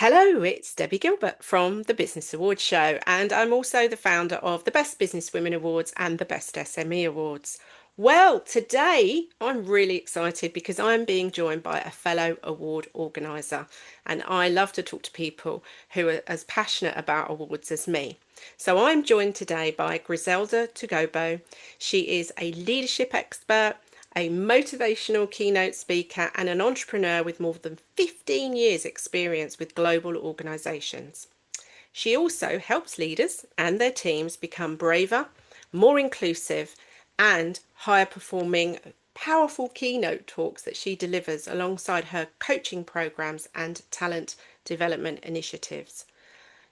Hello, it's Debbie Gilbert from the Business Awards Show, and I'm also the founder of the Best Business Women Awards and the Best SME Awards. Well, today I'm really excited because I'm being joined by a fellow award organiser, and I love to talk to people who are as passionate about awards as me. So I'm joined today by Griselda Togobo. She is a leadership expert, a motivational keynote speaker, and an entrepreneur with more than 15 years' experience with global organizations. She also helps leaders and their teams become braver, more inclusive, and higher performing, powerful keynote talks that she delivers alongside her coaching programs and talent development initiatives.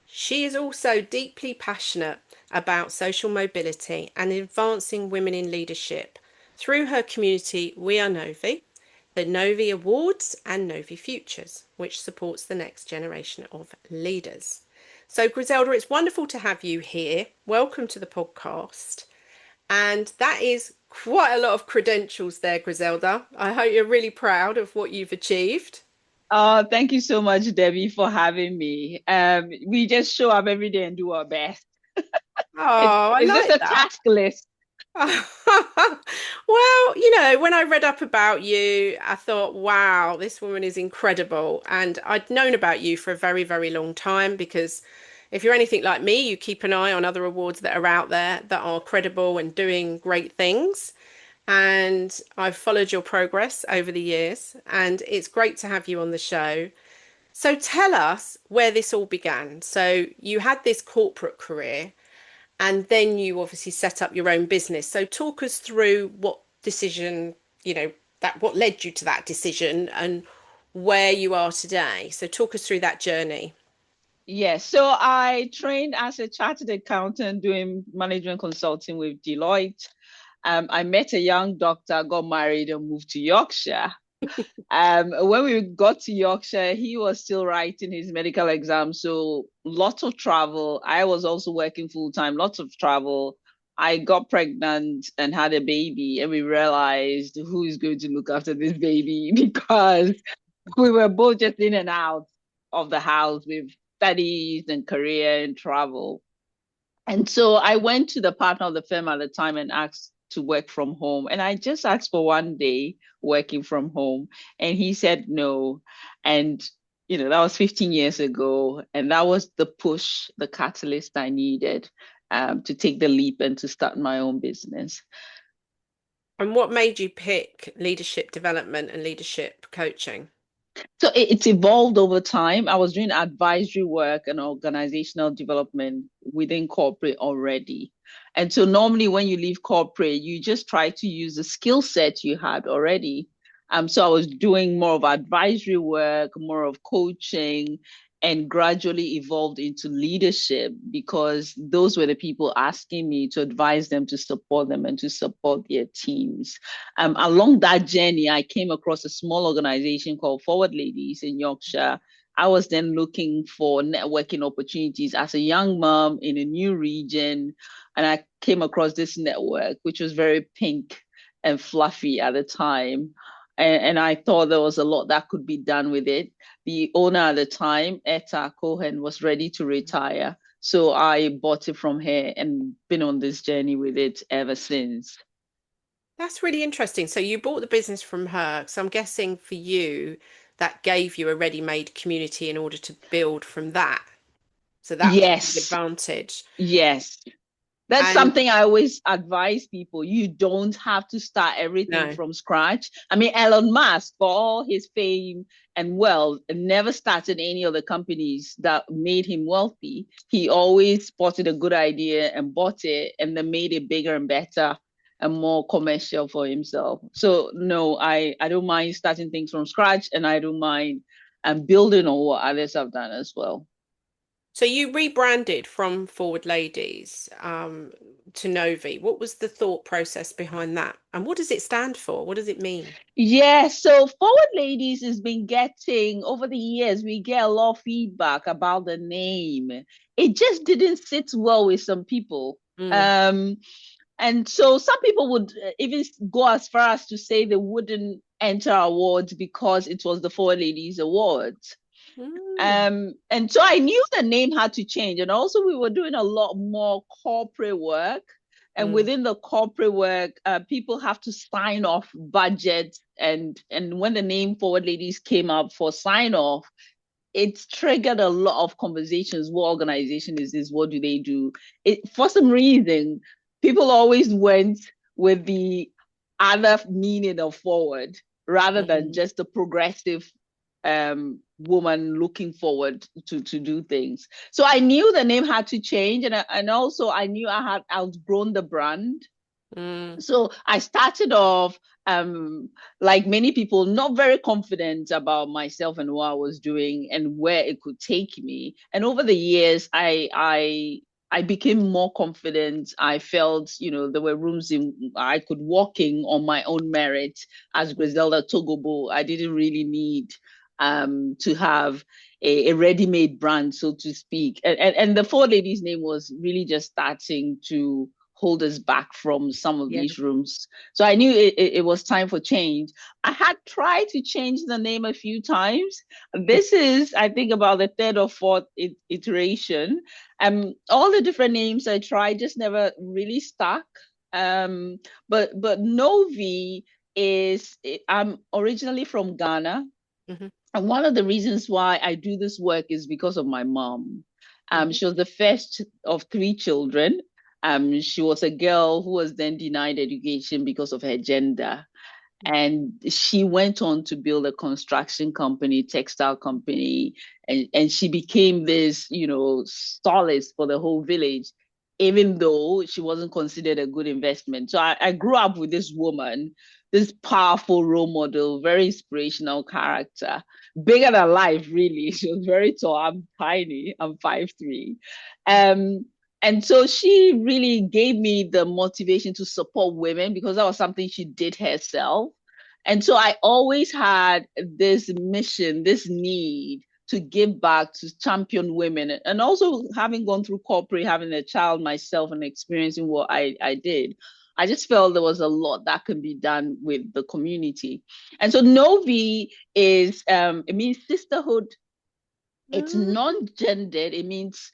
She is also deeply passionate about social mobility and advancing women in leadership through her community We Are Novi, the Novi Awards and Novi Futures, which supports the next generation of leaders. So, Griselda, it's wonderful to have you here. Welcome to the podcast. And that is quite a lot of credentials there, Griselda. I hope you're really proud of what you've achieved. Thank you so much, Debbie, for having me. We just show up every day and do our best. It's Oh, I it's just like a that. task list. Well, when I read up about you, I thought, wow, this woman is incredible. And I'd known about you for a very, very long time because if you're anything like me, you keep an eye on other awards that are out there that are credible and doing great things. And I've followed your progress over the years, and it's great to have you on the show. So tell us where this all began. So you had this corporate career. And then you obviously set up your own business. So talk us through what decision, that what led you to that decision and where you are today. So talk us through that journey. Yes, so I trained as a chartered accountant doing management consulting with Deloitte. I met a young doctor, got married, and moved to Yorkshire. When we got to Yorkshire, he was still writing his medical exam, so lots of travel. I was also working full time, lots of travel. I got pregnant and had a baby, and we realized who is going to look after this baby because we were both just in and out of the house with studies and career and travel. And so I went to the partner of the firm at the time and asked to work from home. And I just asked for one day working from home. And he said no. And, that was 15 years ago. And that was the push, the catalyst I needed to take the leap and to start my own business. And what made you pick leadership development and leadership coaching? So it's evolved over time. I was doing advisory work and organizational development within corporate already. And so normally when you leave corporate, you just try to use the skill set you had already. So I was doing more of advisory work, more of coaching, and gradually evolved into leadership because those were the people asking me to advise them, to support them, and to support their teams. Along that journey, I came across a small organization called Forward Ladies in Yorkshire. I was then looking for networking opportunities as a young mom in a new region. And I came across this network, which was very pink and fluffy at the time. And I thought there was a lot that could be done with it. The owner at the time, Etta Cohen, was ready to retire. So I bought it from her and been on this journey with it ever since. That's really interesting. So you bought the business from her. So I'm guessing for you, that gave you a ready-made community in order to build from that. So that was a big Yes, advantage. yes. That's And something I always advise people. You don't have to start everything no. from scratch. I mean, Elon Musk, for all his fame and wealth, never started any of the companies that made him wealthy. He always spotted a good idea and bought it and then made it bigger and better and more commercial for himself. So no, I don't mind starting things from scratch and I don't mind building on what others have done as well. So you rebranded from Forward Ladies to Novi. What was the thought process behind that? And what does it stand for? What does it mean? Yeah, so Forward Ladies has been getting over the years, we get a lot of feedback about the name. It just didn't sit well with some people. Mm. Um, and so some people would even go as far as to say they wouldn't enter awards because it was the Forward Ladies Awards. Mm, And so I knew the name had to change. And also we were doing a lot more corporate work. And mm, within the corporate work, people have to sign off budgets. And when the name Forward Ladies came up for sign off, it triggered a lot of conversations. What organization is this? What do they do? For some reason, people always went with the other meaning of forward rather than mm. just a progressive woman looking forward to do things. So I knew the name had to change, and also I knew I had outgrown the brand. Mm. So I started off, like many people, not very confident about myself and what I was doing and where it could take me. And over the years, I became more confident. I felt, there were rooms I could walk in on my own merit as Mm. Griselda Togobo. I didn't really need to have a ready-made brand, so to speak. And the Four Ladies name was really just starting to hold us back from some of Yeah. these rooms. So I knew it was time for change. I had tried to change the name a few times. This is, I think, about the third or fourth iteration. All the different names I tried just never really stuck. Um, but Novi is, I'm originally from Ghana. Hmm. And one of the reasons why I do this work is because of my mom. Hmm. She was the first of three children. She was a girl who was then denied education because of her gender. And she went on to build a construction company, textile company, and she became this, solace for the whole village, even though she wasn't considered a good investment. So I grew up with this woman, this powerful role model, very inspirational character, bigger than life, really. She was very tall. I'm tiny. I'm 5'3". And so she really gave me the motivation to support women because that was something she did herself. And so I always had this mission, this need to give back, to champion women. And also having gone through corporate, having a child myself and experiencing what I did, I just felt there was a lot that can be done with the community. And so Novi is, it means sisterhood. It's Mm. non-gendered. It means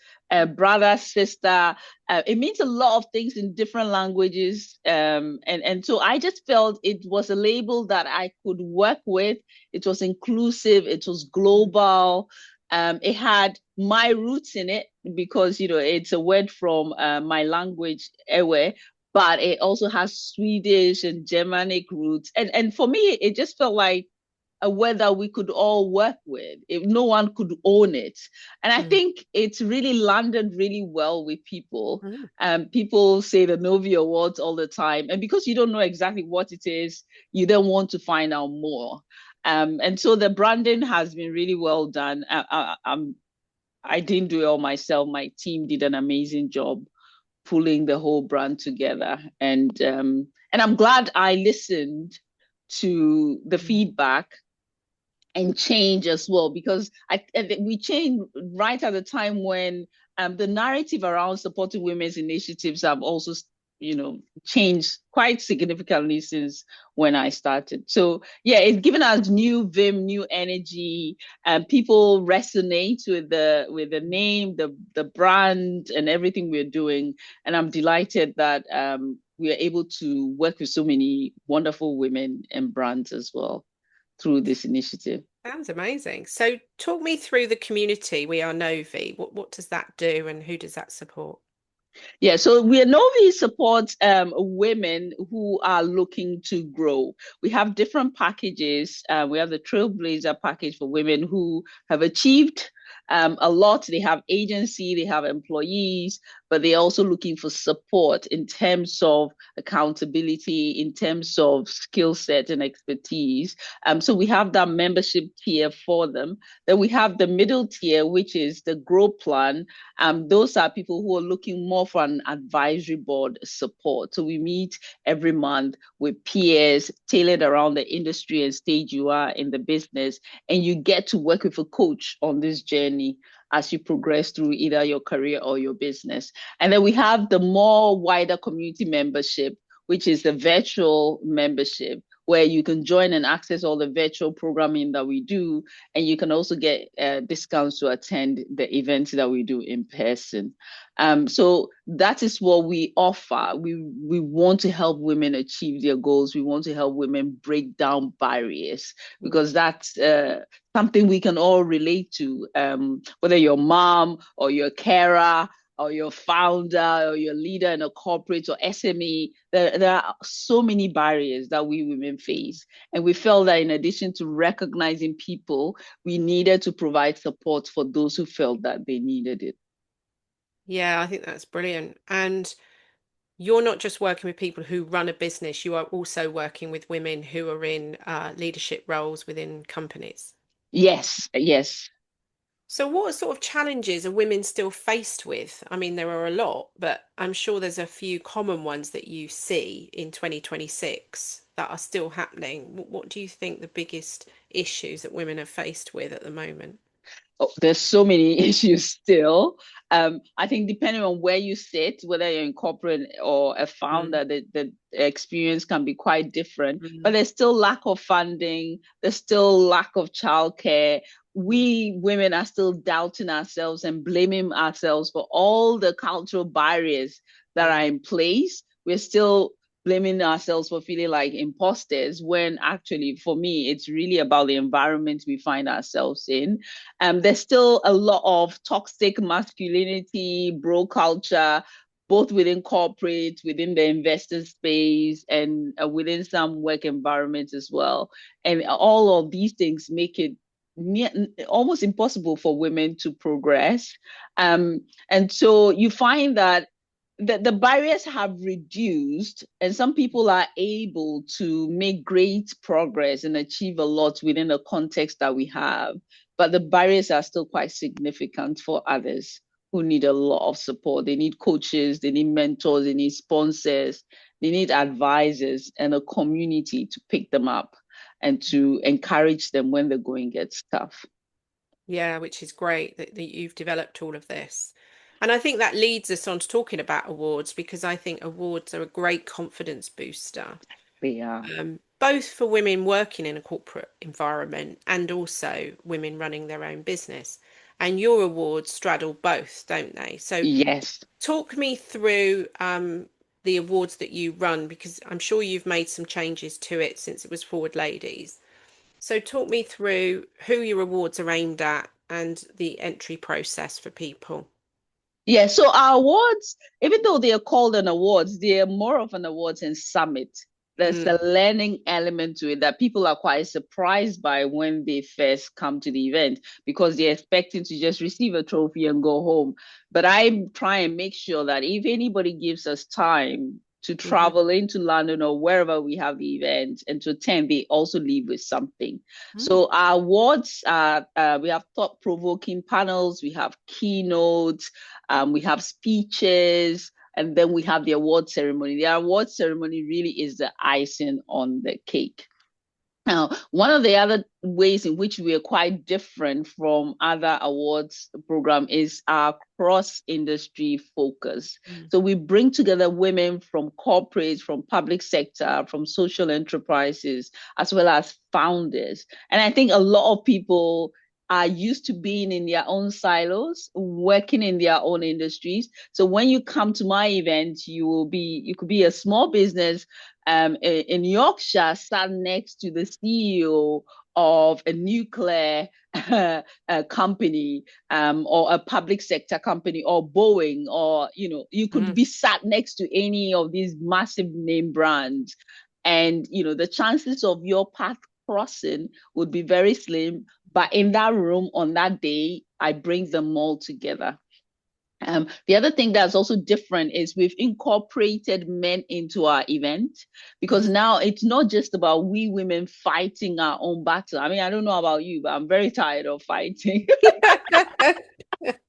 brother, sister. It means a lot of things in different languages. And so I just felt it was a label that I could work with. It was inclusive. It was global. It had my roots in it because it's a word from my language, Ewe, but it also has Swedish and Germanic roots. And for me, it just felt like a word that we could all work with if no one could own it. And I Mm. think it's really landed really well with people. Mm. People say the Novi Awards all the time. And because you don't know exactly what it is, you then want to find out more. And so the branding has been really well done. I didn't do it all myself. My team did an amazing job pulling the whole brand together. And I'm glad I listened to the Mm. feedback and change as well because we changed right at the time when the narrative around supporting women's initiatives have also changed quite significantly since when I started. So yeah, it's given us new vim, new energy, and people resonate with the name, the brand, and everything we're doing. And I'm delighted that we are able to work with so many wonderful women and brands as well through this initiative. Sounds amazing. So talk me through the community. We are Novi. What does that do and who does that support? Yeah, so we at Novi supports women who are looking to grow. We have different packages. We have the Trailblazer package for women who have achieved a lot. They have agency, they have employees, but they're also looking for support in terms of accountability, in terms of skill set and expertise. So we have that membership tier for them. Then we have the middle tier, which is the Grow Plan. Those are people who are looking more for an advisory board support. So we meet every month with peers tailored around the industry and stage you are in the business, and you get to work with a coach on this journey as you progress through either your career or your business. And then we have the more wider community membership, which is the virtual membership, where you can join and access all the virtual programming that we do, and you can also get discounts to attend the events that we do in person. So that is what we offer. We want to help women achieve their goals. We want to help women break down barriers, because that's something we can all relate to. Whether you're mom or your carer or your founder or your leader in a corporate or SME, there are so many barriers that we women face. And we felt that in addition to recognizing people, we needed to provide support for those who felt that they needed it. Yeah, I think that's brilliant. And you're not just working with people who run a business, you are also working with women who are in leadership roles within companies. Yes, yes. So, what sort of challenges are women still faced with? I mean, there are a lot, but I'm sure there's a few common ones that you see in 2026 that are still happening. What do you think the biggest issues that women are faced with at the moment? Oh, there's so many issues still. I think depending on where you sit, whether you're in corporate or a Mm, founder, the experience can be quite different. But mm, there's still lack of funding. There's still lack of childcare. mm, We women are still doubting ourselves and blaming ourselves for all the cultural barriers that are mm. in place. We're still blaming ourselves for feeling like imposters, when actually, for me, it's really about the environment we find ourselves in. There's still a lot of toxic masculinity, bro culture, both within corporate, within the investor space, and within some work environments as well. And all of these things make it almost impossible for women to progress. And so you find that the barriers have reduced, and some people are able to make great progress and achieve a lot within the context that we have. But the barriers are still quite significant for others who need a lot of support. They need coaches, they need mentors, they need sponsors, they need advisors, and a community to pick them up and to encourage them when the going gets tough. Yeah, which is great that you've developed all of this. And I think that leads us on to talking about awards because I think awards are a great confidence booster, They are. both for women working in a corporate environment and also women running their own business. And your awards straddle both, don't they? So Yes. talk me through the awards that you run because I'm sure you've made some changes to it since it was Forward Ladies. So talk me through who your awards are aimed at and the entry process for people. Yeah, so our awards, even though they are called an awards, they are more of an awards and summit. There's Mm, a learning element to it that people are quite surprised by when they first come to the event, because they're expecting to just receive a trophy and go home. But I try and make sure that if anybody gives us time to mhm, travel into London or wherever we have the event and to attend, they also leave with something. mm, So our awards are, we have thought-provoking panels, we have keynotes, we have speeches, and then we have the award ceremony. The award ceremony really is the icing on the cake. Now, one of the other ways in which we are quite different from other awards program is our cross-industry focus. mm, So we bring together women from corporate, from public sector, from social enterprises, as well as founders. And I think a lot of people are used to being in their own silos, working in their own industries. So when you come to my event, you could be a small business in Yorkshire, sat next to the CEO of a nuclear company, or a public sector company, or Boeing, or you could mm. be sat next to any of these massive name brands, and the chances of your path crossing would be very slim. But in that room on that day, I bring them all together. The other thing that's also different is we've incorporated men into our event, because Mhm. now it's not just about we women fighting our own battle. I mean, I don't know about you, but I'm very tired of fighting.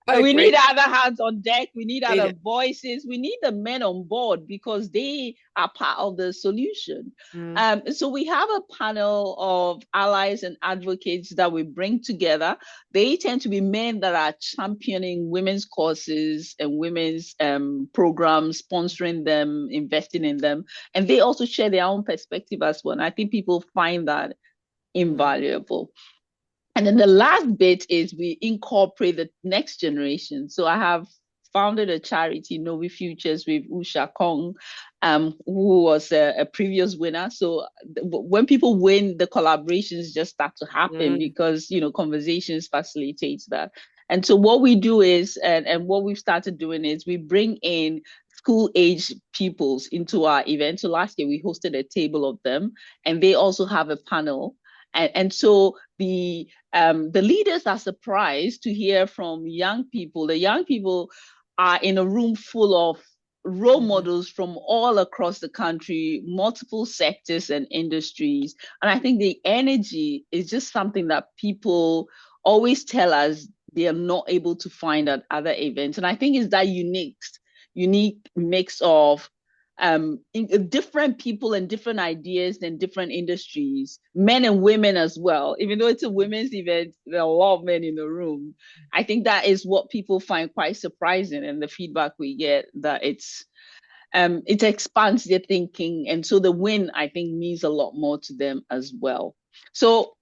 I We need agree. other hands on deck. We need Need other it. voices. We need the men on board because they are part of the solution. Mm, So we have a panel of allies and advocates that we bring together. They tend to be men that are championing women's causes and women's programs, sponsoring them, investing in them. And they also share their own perspective as well. And I think people find that mm, invaluable. And then the last bit is we incorporate the next generation. So I have founded a charity, Novi Futures, with Usha Kong, who was a previous winner. So when people win, the collaborations just start to happen mm. because, conversations facilitates that. And so what we do is, and what we've started doing is we bring in school age pupils into our event. So last year we hosted a table of them, and they also have a panel. And so the leaders are surprised to hear from young people. The young people are in a room full of role Mhm. models from all across the country, multiple sectors and industries. And I think the energy is just something that people always tell us they are not able to find at other events. And I think it's that unique mix of different people and different ideas and different industries, men and women as well. Even though it's a women's event, there are a lot of men in the room. I think that is what people find quite surprising, and the feedback we get that it expands their thinking, and so the win I think means a lot more to them as well. So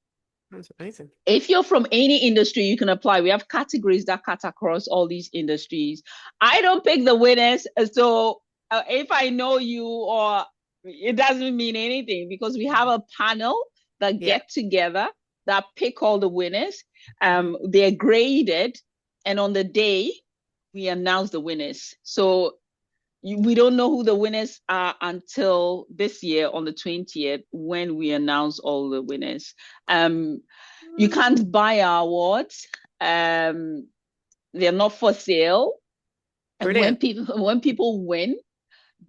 That's amazing. if you're from any industry, you can apply. We have categories that cut across all these industries. I don't pick the winners. So if I know you, or it doesn't mean anything because we have a panel that Yeah. get together that pick all the winners. Mhm. They're graded, and on the day we announce the winners. So we don't know who the winners are until this year on the 20th when we announce all the winners. You can't buy our awards. They're not for sale. And when Brilliant. people win,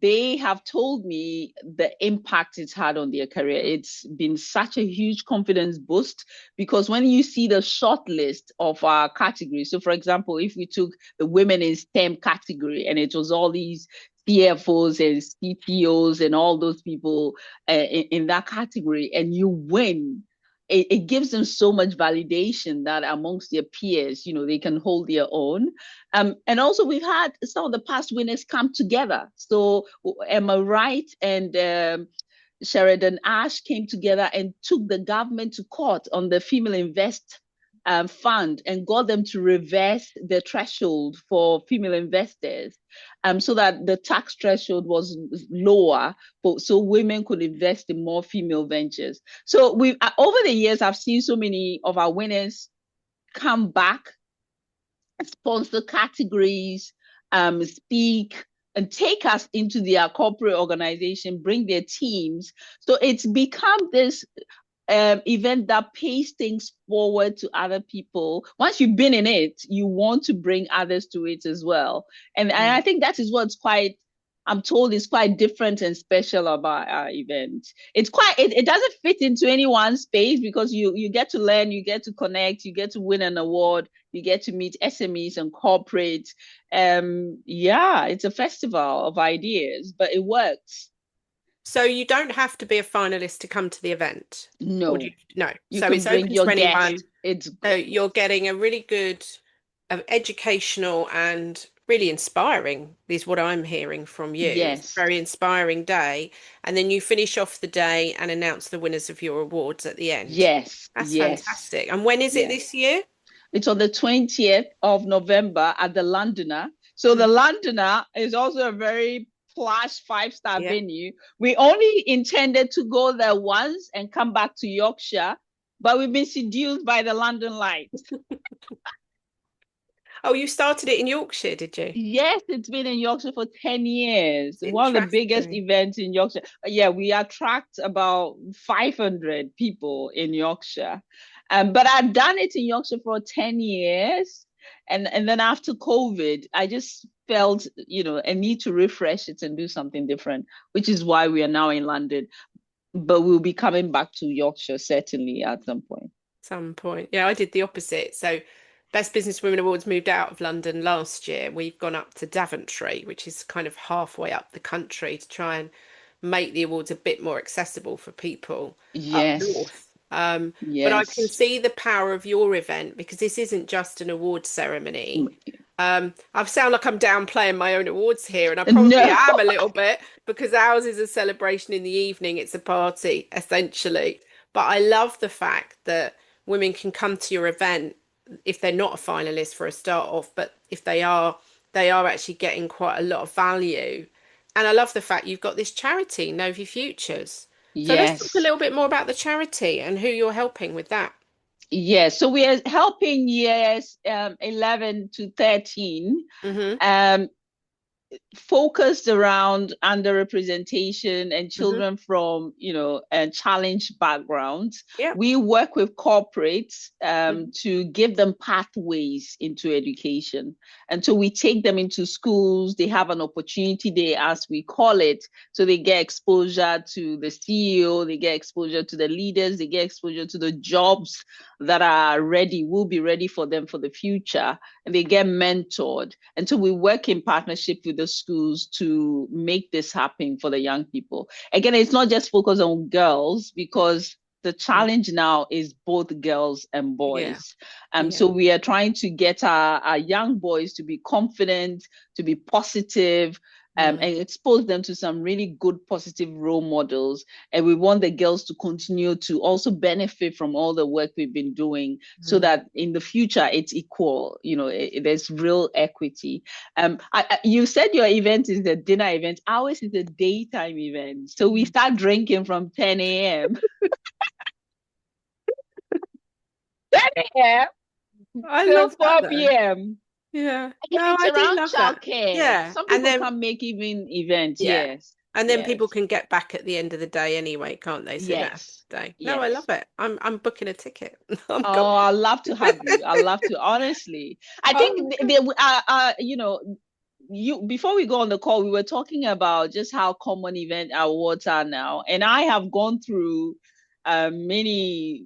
they have told me the impact it's had on their career. It's been such a huge confidence boost because when you see the short list of our categories, so for example, if we took the women in STEM category and it was all these CFOs and CTOs and all those people in that category, and you win, it gives them so much validation that amongst their peers, they can hold their own. And also we've had some of the past winners come together. So Emma Wright and Sheridan Ash came together and took the government to court on the Female Invest fund and got them to reverse the threshold for female investors, so that the tax threshold was lower, so women could invest in more female ventures. So we over the years, I've seen so many of our winners come back, sponsor categories, speak, and take us into their corporate organization, bring their teams. So it's become this event that pays things forward to other people. Once you've been in it, you want to bring others to it as well. And I Mm. think that is what's quite, I'm told, is quite different and special about our event. It's quite, it doesn't fit into any one space because you get to learn, you get to connect, you get to win an award, you get to meet SMEs and corporates. Yeah, it's a festival of ideas, but it works. So you don't have to be a finalist to come to the event, or do you? No, No. you So can it's bring open to your anyone. guest. It's So you're getting a really good, educational and really inspiring, is what I'm hearing from you. It's a yes, very inspiring day. And then you finish off the day and announce the winners of your awards at the end. yes, That's yes, fantastic. And when is it yes. this year? It's on the 20th of November at the Londoner. So the Mhm. Londoner is also a very plush five-star Yeah. venue. We only intended to go there once and come back to Yorkshire, but we've been seduced by the London light. Oh, you started it in Yorkshire, did you? Yes, it's been in Yorkshire for 10 years. One of the biggest Interesting. events in Yorkshire. Yeah, we attract about 500 people in Yorkshire. But I've done it in Yorkshire for 10 years. And then after COVID, I just felt, a need to refresh it and do something different, which is why we are now in London. But we'll be coming back to Yorkshire certainly at some point. Some point. Yeah, I did the opposite. So Best Business Women Awards moved out of London last year. We've gone up to Daventry, which is kind of halfway up the country to try and make the awards a bit more accessible for people up Yes, north. But I can yes. see the power of your event because this isn't just an award ceremony. I sound like I'm downplaying my own awards here, and I probably No. am a little bit because ours is a celebration in the evening. It's a party, essentially. But I love the fact that women can come to your event if they're not a finalist for a start off, but if they are actually getting quite a lot of value. And I love the fact you've got this charity, Novi Futures. So let's talk a Yes. little bit more about the charity and who you're helping with that. Yes. So we are helping years 11 to 13. Hmm. Um, Focused around underrepresentation and Hmm. children from challenged backgrounds. Yeah. We work with corporates Hmm. to give them pathways into education, and so we take them into schools. They have an opportunity day, as we call it, so they get exposure to the CEO, they get exposure to the leaders, they get exposure to the jobs that are ready, will be ready for them for the future, and they get mentored. And so we work in partnership with the schools to make this happen for the young people. Again, it's not just focused on girls because the challenge now is both girls and Yeah. boys. Yeah. So we are trying to get our young boys to be confident, to be positive, Mm. and expose them to some really good, positive role models. And we want the girls to continue to also benefit from all the work we've been doing so Mm. that in the future it's equal, there's real equity. You said your event is the dinner event. Ours is a daytime event. So we start drinking from 10 a.m. 10 a.m. I till love that 4 though. p.m. Yeah. Again, No, it's I do around love that. childcare. Yeah. Some And people then, can make even events. yeah. Yes. And then people Yes. can get back at the end of the day anyway, can't they? So they don't have to Yes. stay. No, I love Yes. it. I'm booking a ticket. I'm Oh, going. I'd love to have you. I'd love to. Honestly, I Oh, think God. you before we go on the call, we were talking about just how common event awards are now, and I have gone through many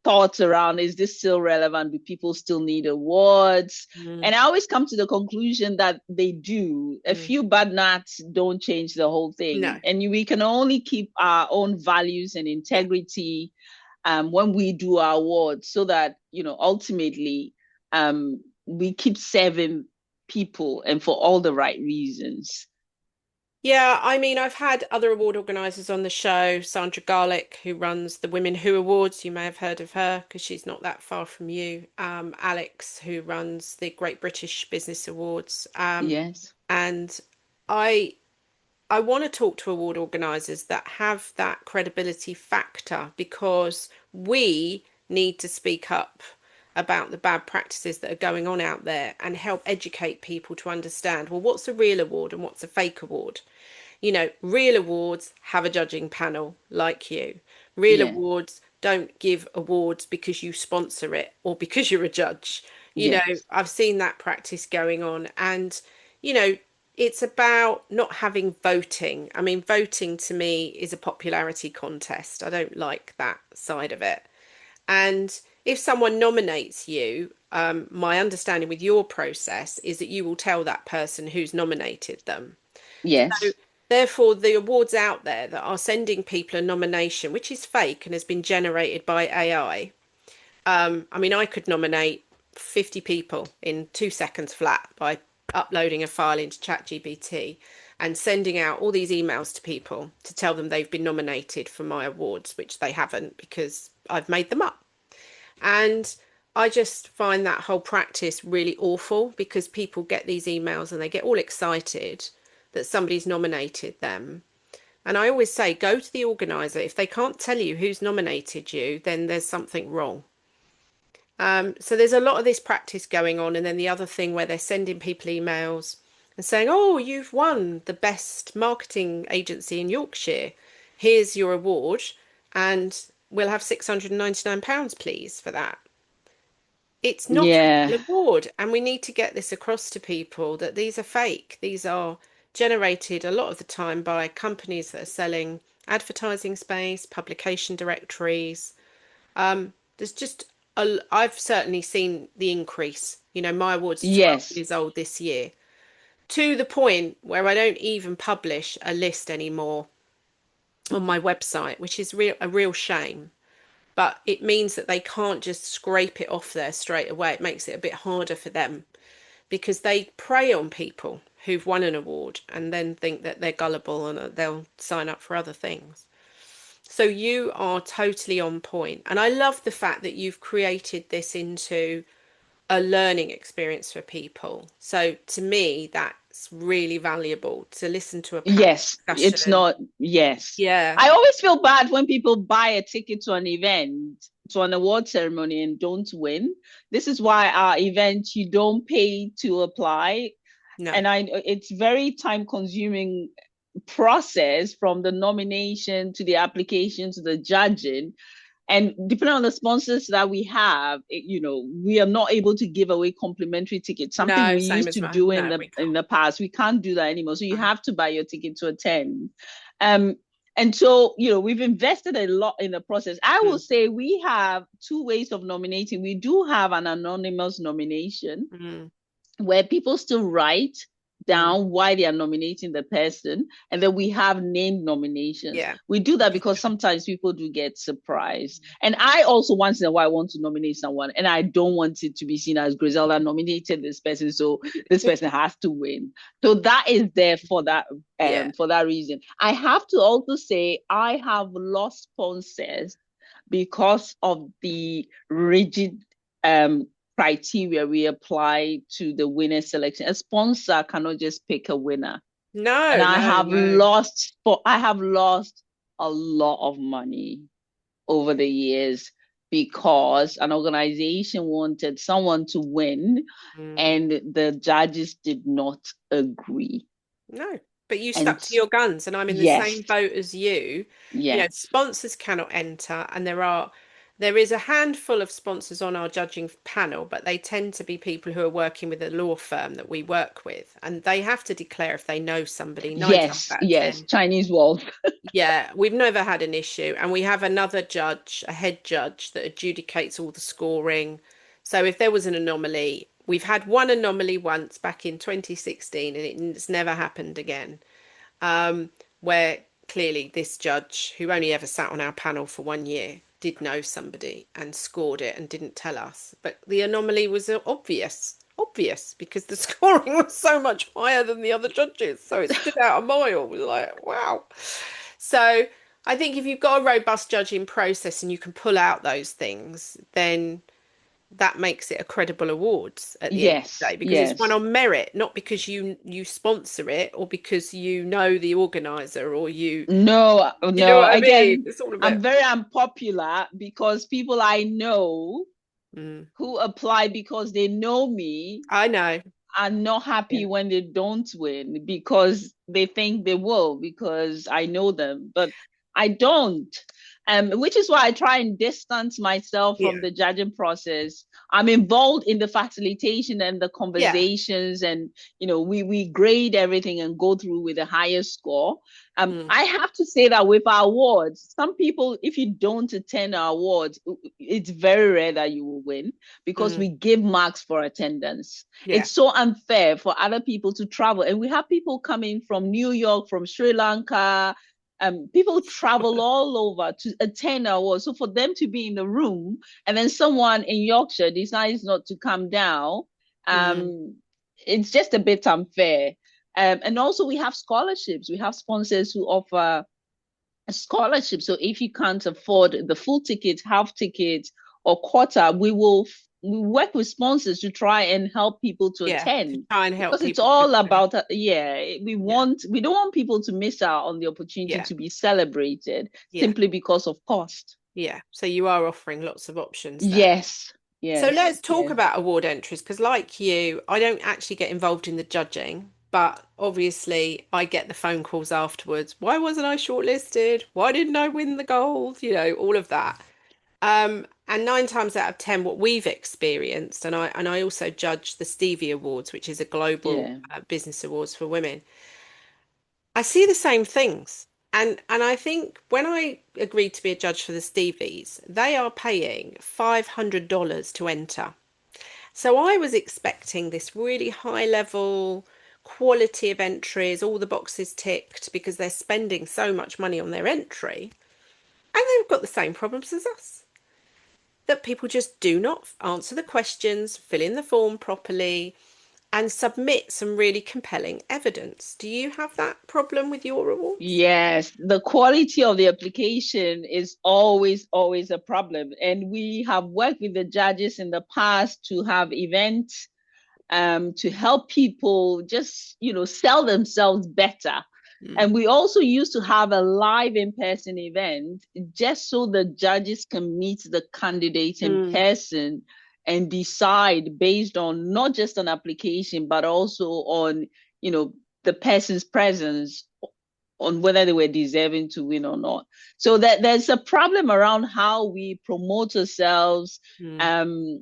thoughts around, is this still relevant? Do people still need awards? Mm. And I always come to the conclusion that they do. A Mm. few bad nuts don't change the whole thing. No. And we can only keep our own values and Yeah. integrity when we do our awards so that, ultimately we keep serving people and for all the right reasons. Yeah, I mean, I've had other award organisers on the show, Sandra Garlick, who runs the Women Who Awards. You may have heard of her because she's not that far from you. Alex, who runs the Great British Business Awards. Yes. And I I want to talk to award organisers that have that credibility factor because we need to speak up about the bad practices that are going on out there and help educate people to understand, well, what's a real award and what's a fake award? Real awards have a judging panel like you. Real Yeah. awards don't give awards because you sponsor it or because you're a judge. Yes. I've seen that practice going on. And, you know, it's about not having voting. I mean, voting to me is a popularity contest. I don't like that side of it. And if someone nominates you, my understanding with your process is that you will tell that person who's nominated them. So Yes. therefore, the awards out there that are sending people a nomination, which is fake and has been generated by AI. I mean, I could nominate 50 people in 2 seconds flat by uploading a file into ChatGPT and sending out all these emails to people to tell them they've been nominated for my awards, which they haven't because I've made them up. And I just find that whole practice really awful because people get these emails and they get all excited that somebody's nominated them. And I always say, go to the organizer. If they can't tell you who's nominated you, then there's something wrong. So there's a lot of this practice going on. And then the other thing where they're sending people emails and saying, oh, you've won the best marketing agency in Yorkshire. Here's your award. And we'll have £699, please, for that. It's not a Yeah. real award. And we need to get this across to people that these are fake. These are generated a lot of the time by companies that are selling advertising space, publication directories. There's just I've certainly seen the increase. You know, my award's 12 Yes. years old this year, to the point where I don't even publish a list anymore on my website, which is a real shame. But it means that they can't just scrape it off there straight away. It makes it a bit harder for them because they prey on people who've won an award and then think that they're gullible and they'll sign up for other things. So you are totally on point. And I love the fact that you've created this into a learning experience for people. So to me, that's really valuable to listen to a panel Yes, it's discussion. not. Yes. Yeah. I always feel bad when people buy a ticket to an event, to an award ceremony, and don't win. This is why our event, you don't pay to apply. No. And it's very time consuming process from the nomination to the application to the judging. And depending on the sponsors that we have, we are not able to give away complimentary tickets, something No, we same used as to mine. do in No, the we in can't. the past. We can't do that anymore. So you Mm, have to buy your ticket to attend. Um, and so, we've invested a lot in the process. I will mm, say we have two ways of nominating. We do have an anonymous nomination mm, where people still write mm. down why they are nominating the person, and then we have named nominations. Yeah. We do that because sometimes people do get surprised, and I also once in a while want to nominate someone, and I don't want it to be seen as Griselda nominated this person, so this person has to win. So that is there for that, Yeah. for that reason. I have to also say I have lost sponsors because of the rigid criteria we apply to the winner selection. A sponsor cannot just pick a winner. And No, I no, have no. lost a lot of money over the years because an organization wanted someone to win Mm. and the judges did not agree. No, but you stuck And to your guns, and I'm in the yes, same boat as you. You know, yes, sponsors cannot enter, and there is a handful of sponsors on our judging panel, but they tend to be people who are working with a law firm that we work with, and they have to declare if they know somebody, nine times yes, out of yes, 10. Chinese walls. Yeah, we've never had an issue. And we have another judge, a head judge, that adjudicates all the scoring. So if there was an anomaly, we've had one anomaly once back in 2016, and it's never happened again. Where clearly this judge, who only ever sat on our panel for 1 year, did know somebody and scored it and didn't tell us. But the anomaly was obvious because the scoring was so much higher than the other judges. So it stood out a mile. It was like, wow. So I think if you've got a robust judging process and you can pull out those things, then that makes it a credible awards at the end of the Yes, day because it's won yes. on merit, not because you sponsor it or because you know the organizer or No, you know no. what I mean? Again, It's all a I'm bit. very unpopular because people I know Mm, who apply because they know me I know. are not happy Yeah. when they don't win because they think they will because I know them, but I don't. Which is why I try and distance myself Yeah. from the judging process. I'm involved in the facilitation and the Yeah. conversations, and we grade everything and go through with the highest score. Mm, I have to say that with our awards, some people, if you don't attend our awards, it's very rare that you will win because mm, we give marks for attendance. yeah. It's so unfair for other people to travel. And we have people coming from New York, from Sri Lanka. People travel all over to attend our awards. So for them to be in the room and then someone in Yorkshire decides not to come down, Mm, it's just a bit unfair. And also we have scholarships. We have sponsors who offer a scholarship. So if you can't afford the full ticket, half ticket, or quarter, we work with sponsors to try and help people to yeah. To attend try and help because it's people to all attend. about Yeah. we don't want people to miss out on the opportunity Yeah. to be celebrated Yeah. simply because of cost. Yeah. So you are offering lots of options there. Yes, So yes, let's talk yes, about award entries because, like you, I don't actually get involved in the judging, but obviously I get the phone calls afterwards. Why wasn't I shortlisted? Why didn't I win the gold? You know, all of that. And nine times out of ten, what we've experienced, and I also judge the Stevie Awards, which is a global yeah, business awards for women. I see the same things. And I think when I agreed to be a judge for the Stevies, they are paying $500 to enter. So I was expecting this really high level quality of entries, all the boxes ticked because they're spending so much money on their entry. And they've got the same problems as us, that people just do not answer the questions, fill in the form properly, and submit some really compelling evidence. Do you have that problem with your awards? Yes, the quality of the application is always a problem. And we have worked with the judges in the past to have events to help people just, sell themselves better. Mm. And we also used to have a live in-person event just so the judges can meet the candidates in Mm. person and decide based on not just an application, but also on, the person's presence, on whether they were deserving to win or not. So that there's a problem around how we promote ourselves. Mm.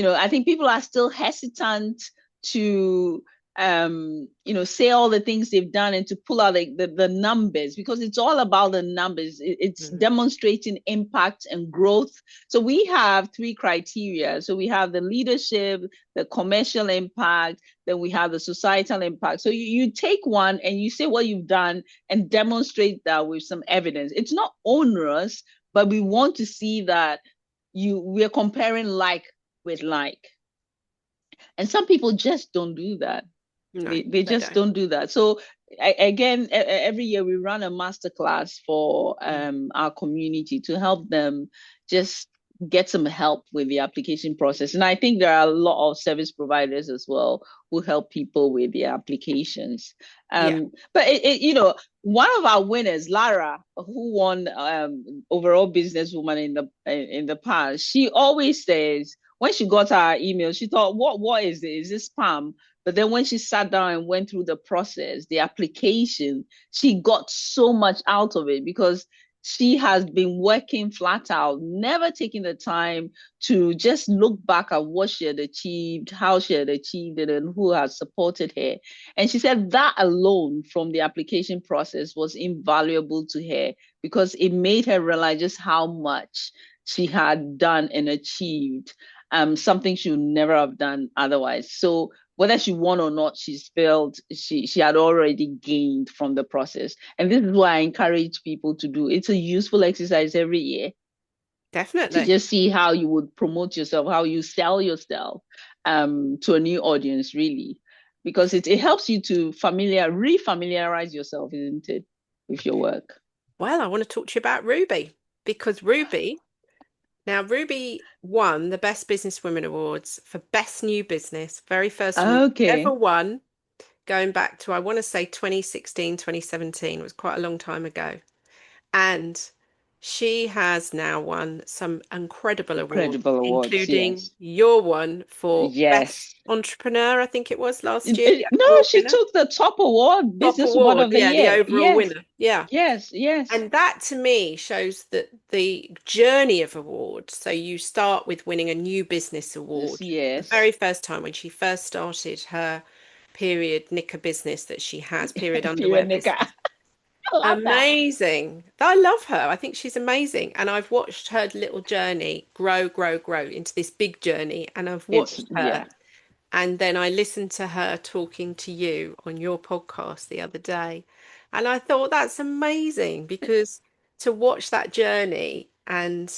I think people are still hesitant to say all the things they've done and to pull out the numbers, because it's all about the numbers. It's Mm. demonstrating impact and growth. So we have three criteria. So we have the leadership, the commercial impact, then we have the societal impact. So you take one and you say what you've done and demonstrate that with some evidence. It's not onerous, but we want to see that we're comparing like with like. And some people just don't do that. No, They they just don't. don't do that. So again, every year we run a masterclass for Mm. our community to help them just get some help with the application process. And I think there are a lot of service providers as well who help people with the applications. Yeah. But one of our winners, Lara, who won overall businesswoman in the past, she always says when she got our email, she thought, what is it? Is this spam? But then when she sat down and went through the process, the application, she got so much out of it because she has been working flat out, never taking the time to just look back at what she had achieved, how she had achieved it, and who has supported her. And she said that alone from the application process was invaluable to her because it made her realize just how much she had done and achieved, something she would never have done otherwise. So whether she won or not, she's felt she had already gained from the process. And this is what I encourage people to do. It's a useful exercise every year to Definitely. just see how you would promote yourself, how you sell yourself to a new audience, really. Because it helps you to refamiliarize yourself, isn't it, with your work? Well, I want to talk to you about Ruby because Ruby won the Best Businesswomen Awards for Best New Business, very first woman ever Okay. won, going back to, I want to say 2016, 2017. It was quite a long time ago. And she has now won some incredible awards, Incredible awards, including yes. your one for Best Yes. Entrepreneur, I think it was last year, the No, overall she winner. took the top award, Top Businesswoman award, of the yeah, the Year. overall Yes, winner. Yeah. yes, yes, And that to me shows that the journey of awards. So you start with winning a new business award. The yes. very first time when she first started her period knicker business that she has, period underwear Veronica. business. I love that. Amazing. I love her. I think she's amazing. And I've watched her little journey grow, grow, grow into this big journey. And I've watched her. Yeah. And then I listened to her talking to you on your podcast the other day. And I thought that's amazing because to watch that journey and,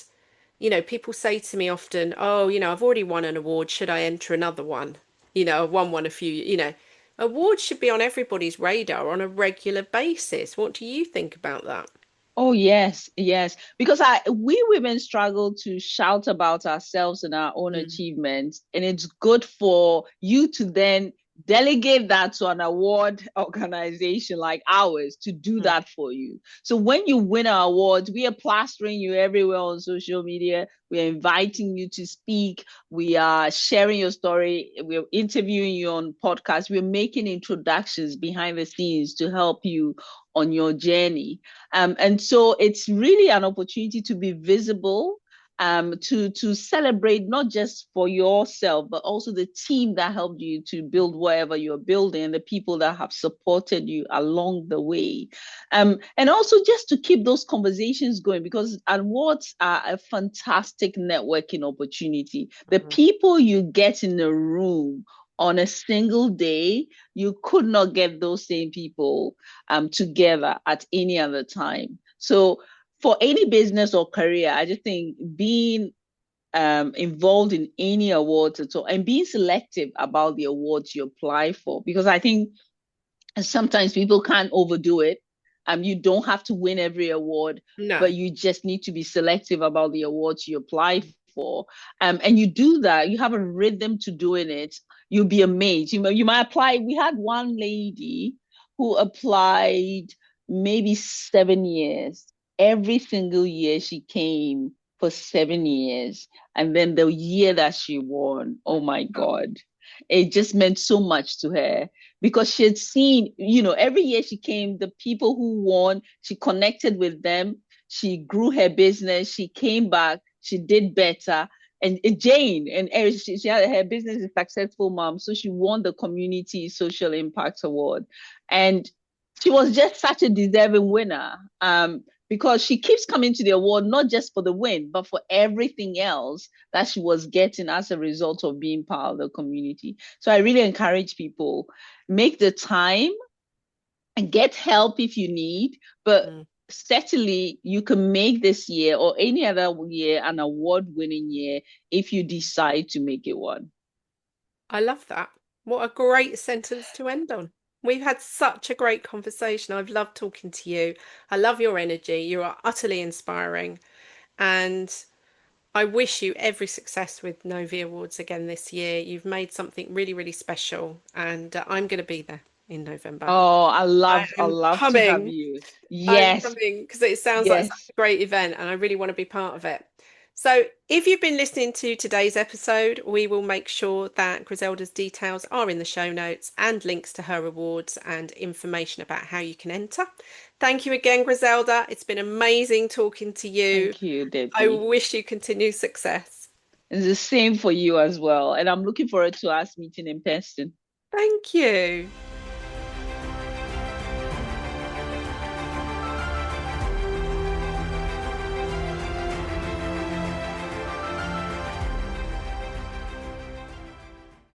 people say to me often, oh, I've already won an award. Should I enter another one? I've won one a few, awards should be on everybody's radar on a regular basis. What do you think about that? Oh yes, yes. Because we women struggle to shout about ourselves and our own Mm. achievements, and it's good for you to then delegate that to an award organization like ours to do Mm. that for you. So when you win our awards, we are plastering you everywhere on social media. We are inviting you to speak. We are sharing your story. We're interviewing you on podcasts. We're making introductions behind the scenes to help you on your journey. And so it's really an opportunity to be visible, to celebrate not just for yourself, but also the team that helped you to build whatever you're building, the people that have supported you along the way. And also just to keep those conversations going, because awards are a fantastic networking opportunity. The Mhm. people you get in a room on a single day, you could not get those same people together at any other time. So for any business or career, I just think being involved in any awards at all and being selective about the awards you apply for, because I think sometimes people can't overdo it. You don't have to win every award, No. but you just need to be selective about the awards you apply for. And you do that, you have a rhythm to doing it. You'll be amazed. You might apply. We had one lady who applied maybe 7 years. Every single year she came for 7 years. And then the year that she won, oh my God, it just meant so much to her because she had seen, every year she came, the people who won, she connected with them, she grew her business, she came back, she did better. And Jane, and she had her business is successful mom, so she won the Community Social Impact Award, and she was just such a deserving winner. Because she keeps coming to the award not just for the win, but for everything else that she was getting as a result of being part of the community. So I really encourage people, make the time and get help if you need, but Mm. certainly you can make this year or any other year an award-winning year if you decide to make it one. I love that. What a great sentence to end on. We've had such a great conversation. I've loved talking to you. I love your energy. You are utterly inspiring. And I wish you every success with Novi Awards again this year. You've made something really, really special. And I'm going to be there in November. Oh, I I am love to have coming. you. I'm Yes, coming because it sounds like such yes. a great event and I really want to be part of it. So, if you've been listening to today's episode, we will make sure that Griselda's details are in the show notes and links to her awards and information about how you can enter. Thank you again, Griselda. It's been amazing talking to you. Thank you, I Debbie. wish you continued success. It's the same for you as well. And I'm looking forward to us meeting in person. Thank you.